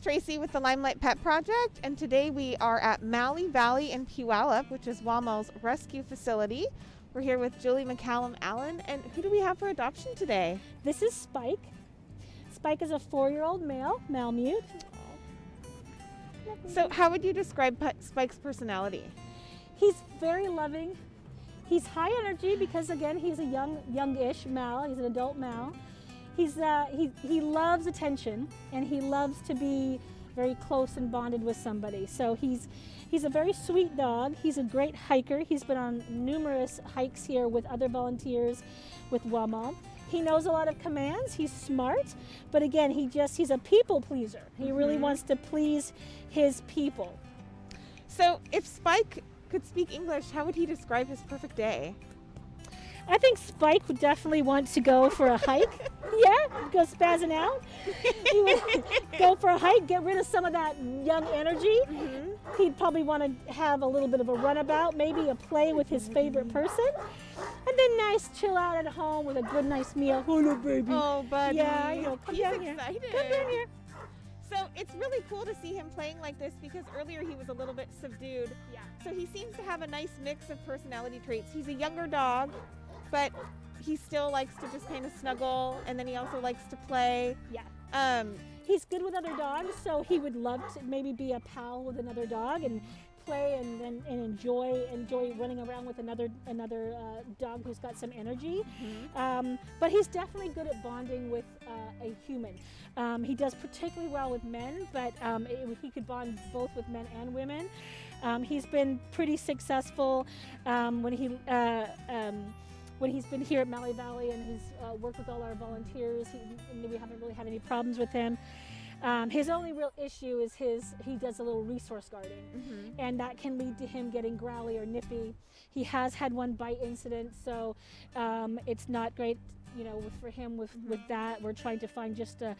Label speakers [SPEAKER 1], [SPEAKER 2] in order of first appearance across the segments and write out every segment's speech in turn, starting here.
[SPEAKER 1] Tracy with the Limelight Pet Project, and today we are at Mallee Valley in Puyallup, which is Wamal's rescue facility. We're here with Julie McCallum Allen, and who do we have for adoption today?
[SPEAKER 2] This is Spike. Spike is a 4-year-old male, Malamute.
[SPEAKER 1] So how would you describe Spike's personality?
[SPEAKER 2] He's very loving. He's high energy because, again, he's a youngish Mal. He's an adult Mal. He loves attention, and he loves to be very close and bonded with somebody. So he's a very sweet dog. He's a great hiker. He's been on numerous hikes here with other volunteers with Wamal. He knows a lot of commands. He's smart, but again, he's a people pleaser. He really wants to please his people.
[SPEAKER 1] So if Spike could speak English, how would he describe his perfect day?
[SPEAKER 2] I think Spike would definitely want to go for a hike. Yeah, go spazzing out. He would go for a hike, get rid of some of that young energy. He'd probably want to have a little bit of a runabout, maybe a play with his favorite person. And then nice chill out at home with a good nice meal. Oh, no, baby.
[SPEAKER 1] Oh, buddy.
[SPEAKER 2] Yeah, you know, come
[SPEAKER 1] He's
[SPEAKER 2] down here.
[SPEAKER 1] excited.
[SPEAKER 2] Come down here.
[SPEAKER 1] So it's really cool to see him playing like this because earlier he was a little bit subdued.
[SPEAKER 2] Yeah.
[SPEAKER 1] So he seems to have a nice mix of personality traits. He's a younger dog, but he still likes to just kind of snuggle, and then he also likes to play.
[SPEAKER 2] Yeah. He's good with other dogs, so he would love to maybe be a pal with another dog and play and enjoy running around with another dog who's got some energy. But he's definitely good at bonding with a human. He does particularly well with men, but he could bond both with men and women. He's been pretty successful when he's been here at Mallee Valley and he's worked with all our volunteers. We haven't really had any problems with him. His only real issue is he does a little resource guarding, and that can lead to him getting growly or nippy. He has had one bite incident, so it's not great, for him with that. We're trying to find just the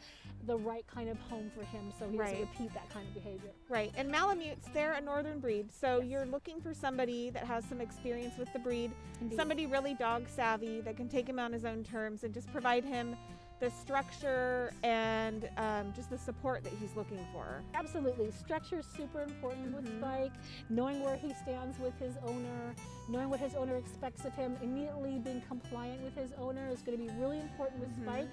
[SPEAKER 2] right kind of home for him so he doesn't repeat that kind of behavior.
[SPEAKER 1] Right, and Malamutes, they're a northern breed, so you're looking for somebody that has some experience with the breed, somebody really dog savvy that can take him on his own terms and just provide him the structure and just the support that he's looking for.
[SPEAKER 2] Absolutely. Structure is super important with Spike. Knowing where he stands with his owner, knowing what his owner expects of him, immediately being compliant with his owner is going to be really important with Spike.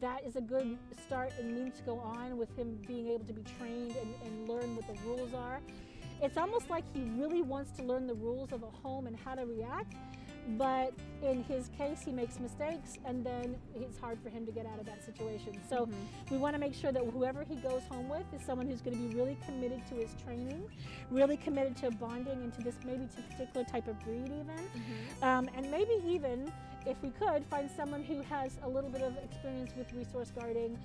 [SPEAKER 2] That is a good start and means to go on with him being able to be trained and learn what the rules are. It's almost like he really wants to learn the rules of a home and how to react. But in his case, he makes mistakes, and then it's hard for him to get out of that situation. So we want to make sure that whoever he goes home with is someone who's going to be really committed to his training, really committed to bonding into this maybe to particular type of breed even, and maybe even, if we could, find someone who has a little bit of experience with resource guarding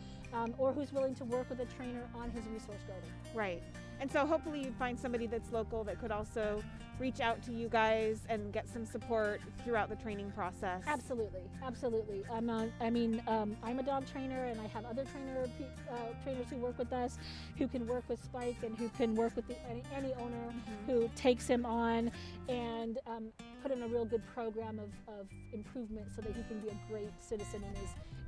[SPEAKER 2] or who's willing to work with a trainer on his resource guarding.
[SPEAKER 1] Right. And so hopefully you'd find somebody that's local that could also reach out to you guys and get some support throughout the training process.
[SPEAKER 2] Absolutely, absolutely. I'm a dog trainer, and I have other trainers who work with us, who can work with Spike and who can work with any owner who takes him on and put in a real good program of improvement so that he can be a great citizen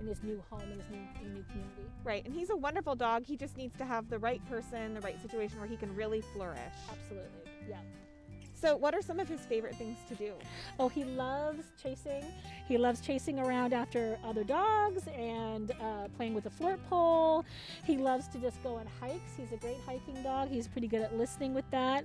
[SPEAKER 2] in his new home, in his new community.
[SPEAKER 1] Right, and he's a wonderful dog. He just needs to have the right person, the right situation where he can really flourish.
[SPEAKER 2] Absolutely, yeah.
[SPEAKER 1] So what are some of his favorite things to do?
[SPEAKER 2] Oh, he loves chasing. He loves chasing around after other dogs and playing with a flirt pole. He loves to just go on hikes. He's a great hiking dog. He's pretty good at listening with that.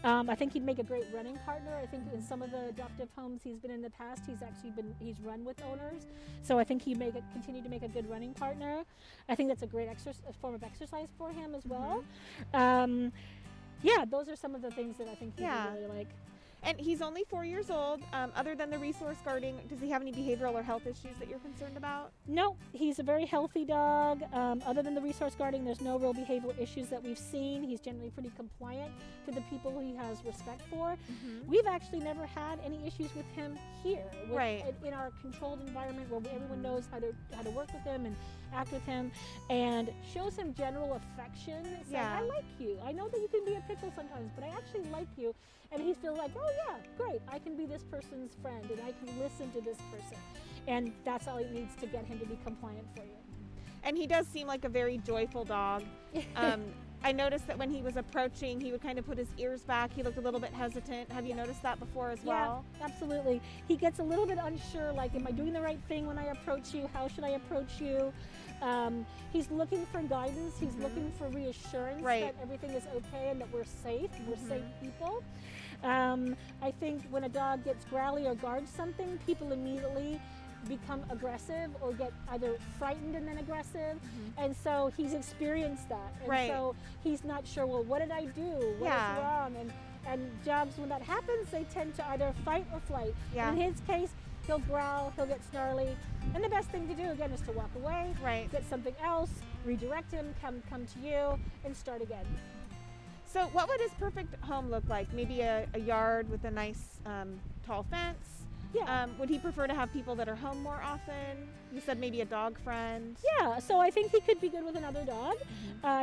[SPEAKER 2] I think he'd make a great running partner. I think in some of the adoptive homes he's been in the past, he's run with owners. So I think he'd continue to make a good running partner. I think that's a great form of exercise for him as well. Yeah, those are some of the things that I think he would really like.
[SPEAKER 1] And he's only 4 years old. Other than the resource guarding, does he have any behavioral or health issues that you're concerned about?
[SPEAKER 2] No, he's a very healthy dog. Other than the resource guarding, there's no real behavioral issues that we've seen. He's generally pretty compliant to the people he has respect for. We've actually never had any issues with him here. In our controlled environment where everyone knows how to work with him and act with him and shows him general affection. Saying, I like you. I know that you can be a pickle sometimes, but I actually like you. And he feels like, oh yeah, great, I can be this person's friend and I can listen to this person. And that's all he needs to get him to be compliant for you.
[SPEAKER 1] And he does seem like a very joyful dog. I noticed that when he was approaching, he would kind of put his ears back. He looked a little bit hesitant. Have you noticed that before as well?
[SPEAKER 2] Yeah, absolutely. He gets a little bit unsure, like, am I doing the right thing when I approach you? How should I approach you? He's looking for guidance. He's looking for reassurance that everything is okay and that we're safe. We're safe people. I think when a dog gets growly or guards something, people immediately become aggressive or get either frightened and then aggressive. And so he's experienced that. And so he's not sure, well, what did I do? What is wrong? And dogs, when that happens, they tend to either fight or flight. In his case, he'll growl, he'll get snarly. And the best thing to do, again, is to walk away, get something else, redirect him, come to you, and start again.
[SPEAKER 1] So what would his perfect home look like? Maybe a yard with a nice tall fence?
[SPEAKER 2] Yeah.
[SPEAKER 1] Would he prefer to have people that are home more often? You said maybe a dog friend.
[SPEAKER 2] Yeah, so I think he could be good with another dog.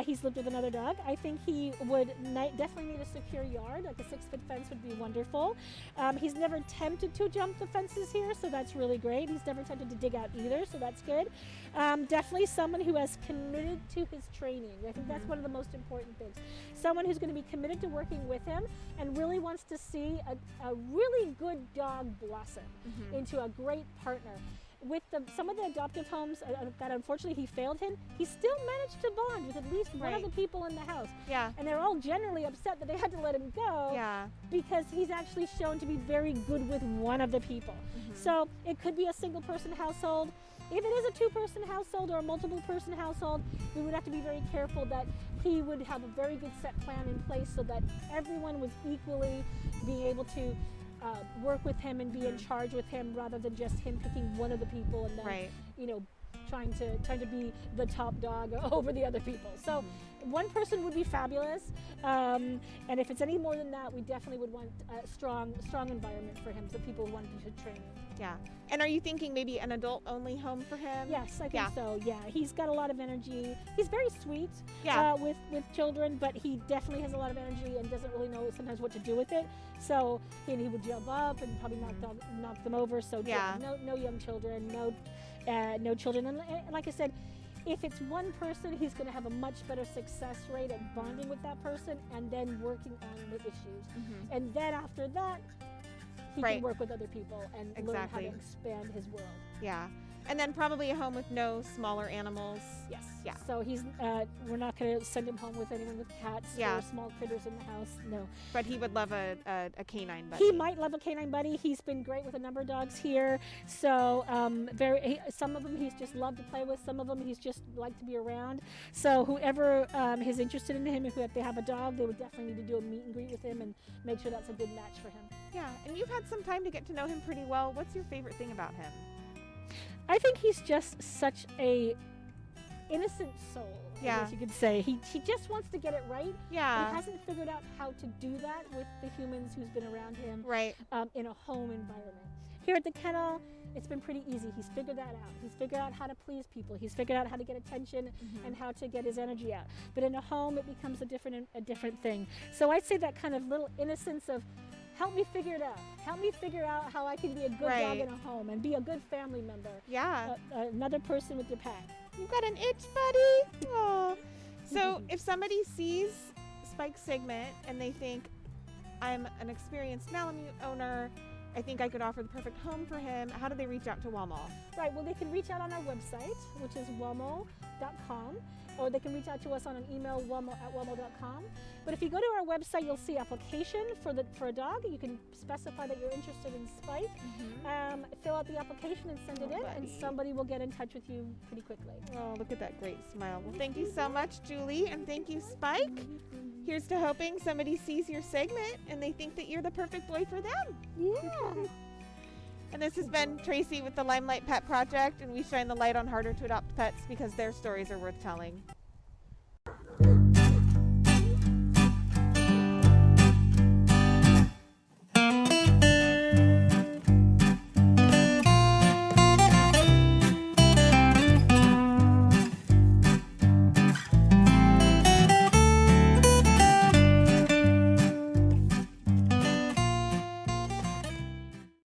[SPEAKER 2] He's lived with another dog. I think he would definitely need a secure yard, like a 6-foot fence would be wonderful. He's never tempted to jump the fences here, so that's really great. He's never tempted to dig out either, so that's good. Definitely someone who has committed to his training. I think that's one of the most important things. Someone who's going to be committed to working with him and really wants to see a really good dog blossom into a great partner. With some of the adoptive homes that unfortunately he failed him, he still managed to bond with at least one of the people in the house. And they're all generally upset that they had to let him go because he's actually shown to be very good with one of the people. So it could be a single person household. If it is a 2-person household or a multiple person household, we would have to be very careful that he would have a very good set plan in place so that everyone was equally being able to work with him and be in charge with him rather than just him picking one of the people and then you know, trying to be the top dog over the other people. So one person would be fabulous, and if it's any more than that, we definitely would want a strong environment for him so people want to train him.
[SPEAKER 1] Yeah. And are you thinking maybe an adult-only home for him?
[SPEAKER 2] Yes, I think so. Yeah, he's got a lot of energy. He's very sweet with children, but he definitely has a lot of energy and doesn't really know sometimes what to do with it. So he would jump up and probably knock them over. So no young children, no children. And like I said, if it's one person, he's going to have a much better success rate at bonding with that person and then working on the issues. And then after that, he can work with other people and learn how to expand his world.
[SPEAKER 1] Yeah. And then probably a home with no smaller animals.
[SPEAKER 2] Yes.
[SPEAKER 1] Yeah.
[SPEAKER 2] So we're not going to send him home with anyone with cats or small critters in the house. No.
[SPEAKER 1] But he would love a canine buddy.
[SPEAKER 2] He might love a canine buddy. He's been great with a number of dogs here. So some of them he's just loved to play with. Some of them he's just liked to be around. So whoever is interested in him, if they have a dog, they would definitely need to do a meet and greet with him and make sure that's a good match for him.
[SPEAKER 1] Yeah. And you've had some time to get to know him pretty well. What's your favorite thing about him?
[SPEAKER 2] I think he's just such a innocent soul, I guess you could say. He just wants to get it right.
[SPEAKER 1] Yeah.
[SPEAKER 2] He hasn't figured out how to do that with the humans who's been around him in a home environment. Here at the kennel, it's been pretty easy. He's figured that out. He's figured out how to please people. He's figured out how to get attention and how to get his energy out. But in a home, it becomes a different thing. So I'd say that kind of little innocence of, help me figure it out. Help me figure out how I can be a good dog in a home and be a good family member.
[SPEAKER 1] Yeah.
[SPEAKER 2] Another person with your pack.
[SPEAKER 1] You've got an itch, buddy. Aww. So if somebody sees Spike's Signet and they think, I'm an experienced Malamute owner, I think I could offer the perfect home for him, how do they reach out to Wamal?
[SPEAKER 2] Right, well, they can reach out on our website, which is wamal.com, or they can reach out to us on an email, wamal@wamal.com. But if you go to our website, you'll see application for a dog. You can specify that you're interested in Spike, fill out the application and send it in, and somebody will get in touch with you pretty quickly.
[SPEAKER 1] Oh, look at that great smile. Well, thank you so much, Julie, and thank you, Spike. Here's to hoping somebody sees your segment and they think that you're the perfect boy for them.
[SPEAKER 2] Yeah.
[SPEAKER 1] And this has been Tracy with the Limelight Pet Project, and we shine the light on harder to adopt pets because their stories are worth telling.